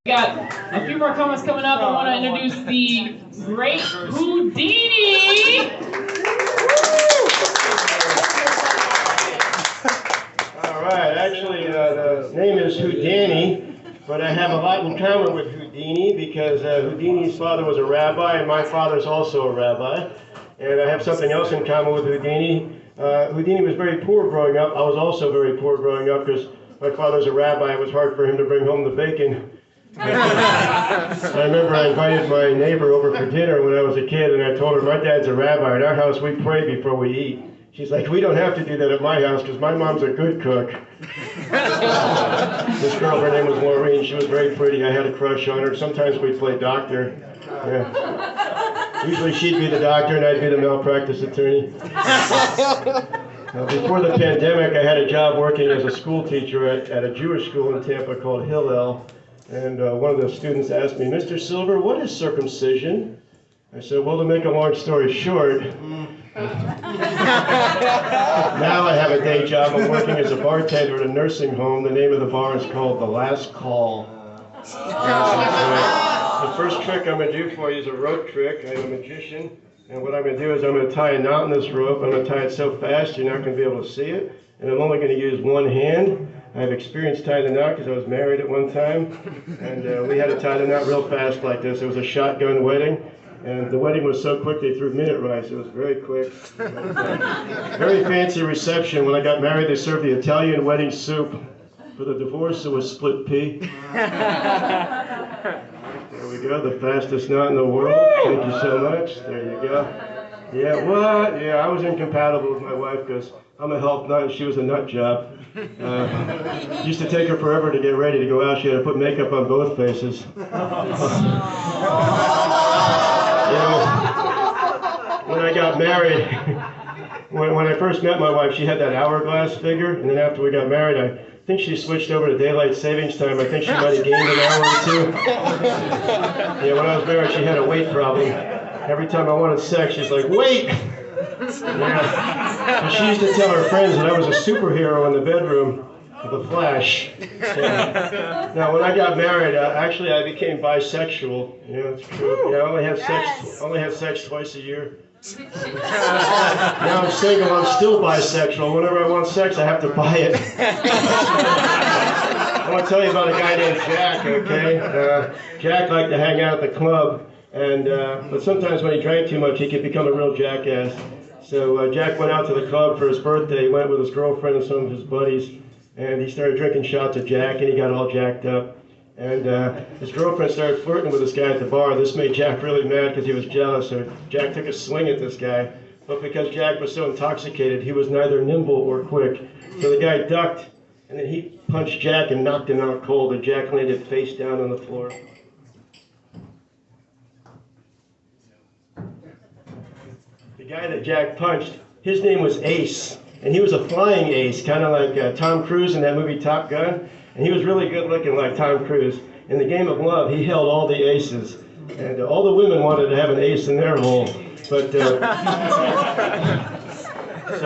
We got a few more comments coming up. I want to introduce the great Houdini. All right, actually the name is Houdini, but I have a lot in common with Houdini because Houdini's father was a rabbi and my father's also a rabbi. And I have something else in common with Houdini. Houdini was very poor growing up. I was also very poor growing up because my father's a rabbi. It was hard for him to bring home the bacon. I remember I invited my neighbor over for dinner when I was a kid, and I told her, my dad's a rabbi. At our house, we pray before we eat. She's like, we don't have to do that at my house because my mom's a good cook. This girl, her name was Maureen. She was very pretty. I had a crush on her. Sometimes we'd play doctor. Yeah. Usually she'd be the doctor and I'd be the malpractice attorney. Before the pandemic, I had a job working as a school teacher at a Jewish school in Tampa called Hillel. And one of the students asked me, Mr. Silver, what is circumcision? I said, well, to make a long story short, now I have a day job. I'm working as a bartender at a nursing home. The name of the bar is called The Last Call. The first trick I'm going to do for you is a rope trick. I'm a magician. And what I'm going to do is I'm going to tie a knot in this rope. I'm going to tie it so fast you're not going to be able to see it. And I'm only going to use one hand. I've experienced tying the knot because I was married at one time, and we had to tie the knot real fast like this. It was a shotgun wedding, and the wedding was so quick they threw minute rice. It was very quick. Very fancy reception. When I got married, they served the Italian wedding soup. For the divorce, it was split pea. There we go, the fastest knot in the world. Thank you so much. There you go. Yeah, what? Yeah, I was incompatible with my wife because I'm a health nut and she was a nut job. Used to take her forever to get ready to go out. She had to put makeup on both faces. When I got married, when I first met my wife, she had that hourglass figure, and then after we got married, I think she switched over to daylight savings time. I think she might have gained an hour or two. Yeah, when I was married, she had a weight problem. Every time I wanted sex, she's like, wait! Yeah. She used to tell her friends that I was a superhero in the bedroom, the Flash. Yeah. Now, when I got married, actually I became bisexual. Yeah, it's true. Yeah, I only have sex twice a year. Now I'm single, I'm still bisexual. Whenever I want sex, I have to buy it. I want to tell you about a guy named Jack, okay? Jack liked to hang out at the club, but sometimes when he drank too much, he could become a real jackass. So Jack went out to the club for his birthday. He went with his girlfriend and some of his buddies, and he started drinking shots of Jack, and he got all jacked up. And his girlfriend started flirting with this guy at the bar. This made Jack really mad because he was jealous. So Jack took a swing at this guy. But because Jack was so intoxicated, he was neither nimble or quick. So the guy ducked, and then he punched Jack and knocked him out cold, and Jack landed face down on the floor. The guy that Jack punched, his name was Ace. And he was a flying ace, kind of like Tom Cruise in that movie Top Gun. And he was really good looking like Tom Cruise. In the game of love, he held all the aces. And all the women wanted to have an ace in their hole. But so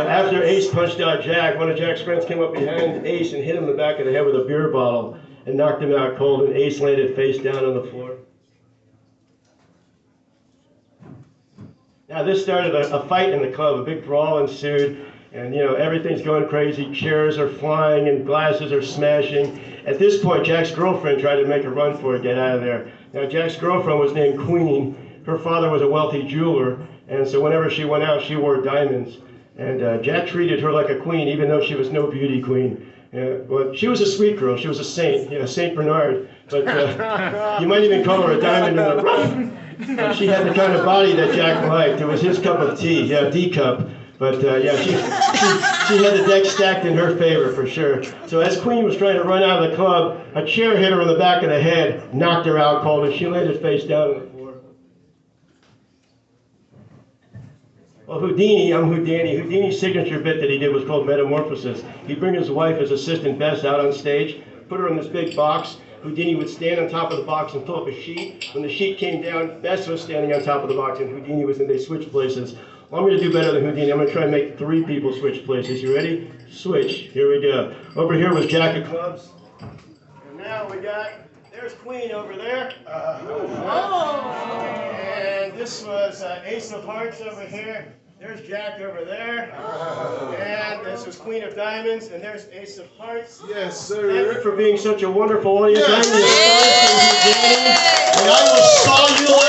after Ace punched out Jack, one of Jack's friends came up behind Ace and hit him in the back of the head with a beer bottle and knocked him out cold, and Ace landed face down on the floor. Now this started a fight in the club. A big brawl ensued. And, everything's going crazy. Chairs are flying and glasses are smashing. At this point, Jack's girlfriend tried to make a run for it, get out of there. Now, Jack's girlfriend was named Queen. Her father was a wealthy jeweler, and so whenever she went out, she wore diamonds. And Jack treated her like a queen, even though she was no beauty queen. But she was a sweet girl. She was a saint, Saint Bernard. But you might even call her a diamond in the rough. She had the kind of body that Jack liked. It was his cup of tea, D cup. But she had the deck stacked in her favor for sure. So as Queen was trying to run out of the club, a chair hit her in the back of the head, knocked her out cold, and she landed face down on the floor. Well, Houdini, I'm Houdini. Houdini's signature bit that he did was called Metamorphosis. He'd bring his wife, his assistant Bess, out on stage, put her in this big box. Houdini would stand on top of the box and pull up a sheet. When the sheet came down, Bess was standing on top of the box, and Houdini was, and they switched places. Well, I'm going to do better than Houdini. I'm going to try and make 3 people switch places. You ready? Switch. Here we go. Over here was Jack of Clubs. And now we got, there's there's Queen over there. Oh. And this was Ace of Hearts over here. There's Jack over there. And this was Queen of Diamonds. And there's Ace of Hearts. Yes, Thank sir. you for being such a wonderful audience. Yes. I'm the astonishing Houdini, and I will saw you later.